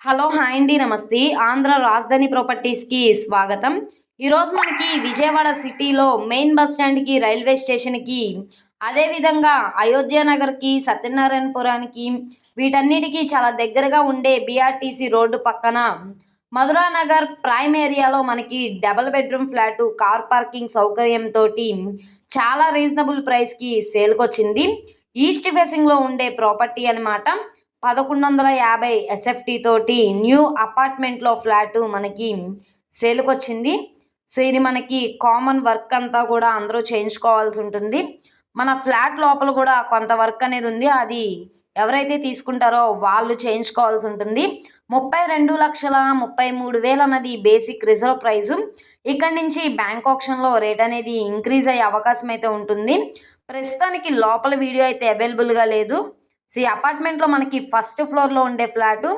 Hello! Hi అండి. నమస్తే. ఆంధ్ర రాజధాని ప్రాపర్టీస్‌కి స్వాగతం. ఈరోజు మనకి విజయవాడ సిటీలో మెయిన్ బస్ స్టాండ్‌కి, రైల్వే స్టేషన్‌కి, అదేవిధంగా అయోధ్య నగర్‌కి, సత్యనారాయణపురానికి వీటన్నిటికి చాలా దగ్గరగా ఉండే బీఆర్టీసీ రోడ్డు పక్కన మధురా నగర్ ప్రైమ్ ఏరియాలో మనకి double bedroom flat, car parking సౌకర్యంతోటి చాలా రీజనబుల్ ప్రైస్‌కి సేల్‌కొచ్చింది. ఈస్ట్ ఫేసింగ్‌లో ఉండే ప్రాపర్టీ అనమాట. 1150 ఎస్ఎఫ్‌టి తోటి న్యూ అపార్ట్మెంట్‌లో ఫ్లాటు మనకి సేల్‌కొచ్చింది. సో, ఇది మనకి కామన్ వర్క్ అంతా కూడా అందరూ చేయించుకోవాల్సుంటుంది. మన ఫ్లాట్ లోపల గూడా కొంత వర్క్ అనేది ఉంది. అది ఎవరైతే తీసుకుంటారో వాళ్ళు చేయించుకోవాల్సుంటుంది. 32,33,000 అన్నది బేసిక్ రిజర్వ్ ప్రైజు. ఇక్కడి నుంచి బ్యాంక్ ఆక్షన్‌లో రేట్ అనేది ఇంక్రీజ్ అయ్యే అవకాశం అయితే ఉంటుంది. ప్రస్తుతానికి లోపల వీడియో అయితే అవైలబుల్‌గా లేదు. ఈ అపార్ట్మెంట్‌లో మనకి ఫస్ట్ ఫ్లోర్‌లో ఉండే ఫ్లాటు.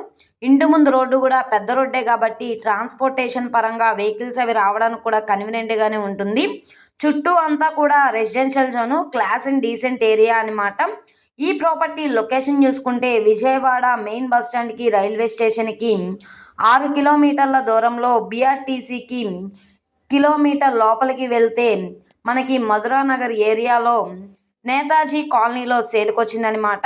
ఇంటి ముందు రోడ్డు గూడా పెద్ద రోడ్డే గాబట్టి ట్రాన్స్‌పోర్టేషన్ పరంగా వెహికల్స్ అవి రావడానికి కూడా కన్వీనియంట్‌గానే ఉంటుంది. చుట్టూ అంతా కూడా residential zone. Class and decent area అనమాట. ఈ ప్రాపర్టీ లొకేషన్ చూసుకుంటే విజయవాడ మెయిన్ బస్ స్టాండ్‌కి, రైల్వే స్టేషన్‌కి 6 కిలోమీటర్ల దూరంలో, బీఆర్టీసీకి కిలోమీటర్ లోపలికి వెళ్తే మనకి మధురా నగర్ ఏరియాలో నేతాజీ కాలనీలో సేల్‌కొచ్చిందనమాట.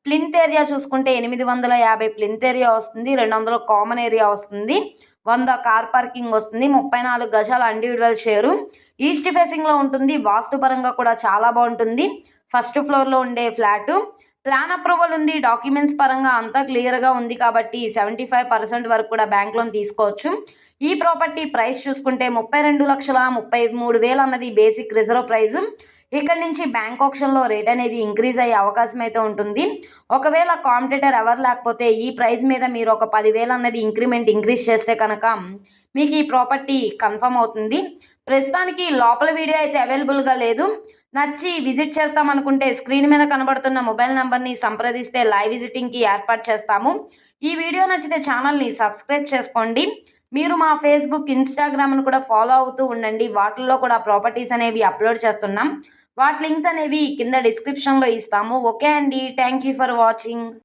ప్లింత్ ఏరియా చూసుకుంటే 850 ప్లింత్ ఏరియా వస్తుంది. 200 కామన్ ఏరియా వస్తుంది. 100 కార్ పార్కింగ్ వస్తుంది. 34 గజాల ఇండివిడ్యువల్ షేరు. ఈస్ట్ ఫేసింగ్‌లో ఉంటుంది. వాస్తుపరంగా కూడా చాలా బావుంటుంది. ఫస్ట్ ఫ్లోర్‌లో ఉండే ఫ్లాటు. ప్లాన్ అప్రూవల్ ఉంది. డాక్యుమెంట్స్ పరంగా అంతా క్లియర్‌గా ఉంది కాబట్టి 75% వరకు కూడా బ్యాంక్ లోన్ తీసుకోవచ్చు. ఈ ప్రాపర్టీ ప్రైస్ చూసుకుంటే 32,33,000 అన్నది బేసిక్ రిజర్వ్ ప్రైజు. ఇక్కడి నుంచి బ్యాంక్ ఆక్షన్‌లో రేట్ అనేది ఇంక్రీజ్ అయ్యే అవకాశం అయితే ఉంటుంది. ఒకవేళ కాంపిటీటర్ ఎవరు లేకపోతే ఈ ప్రైస్ మీద మీరు ఒక 10,000 అన్నది ఇంక్రీజ్ చేస్తే కనుక మీకు ఈ ప్రాపర్టీ కన్ఫర్మ్ అవుతుంది. ప్రస్తుతానికి లోపల వీడియో అయితే అవైలబుల్‌గా లేదు. నచ్చి విజిట్ చేస్తామనుకుంటే స్క్రీన్ మీద కనబడుతున్న మొబైల్ నంబర్‌ని సంప్రదిస్తే లైవ్ విజిటింగ్‌కి ఏర్పాటు చేస్తాము. ఈ వీడియో నచ్చితే ఛానల్‌ని సబ్స్క్రైబ్ చేసుకోండి. మీరు మా ఫేస్‌బుక్, ఇన్‌స్టాగ్రామ్‌ను కూడా ఫాలో అవుతూ ఉండండి. వాటిల్లో కూడా ప్రాపర్టీస్ అనేవి అప్‌లోడ్ చేస్తున్నాం. వాటి లింక్స్ అనేవి కింద డిస్క్రిప్షన్‌లో ఇస్తాము. ఓకే అండి. Thank you for watching.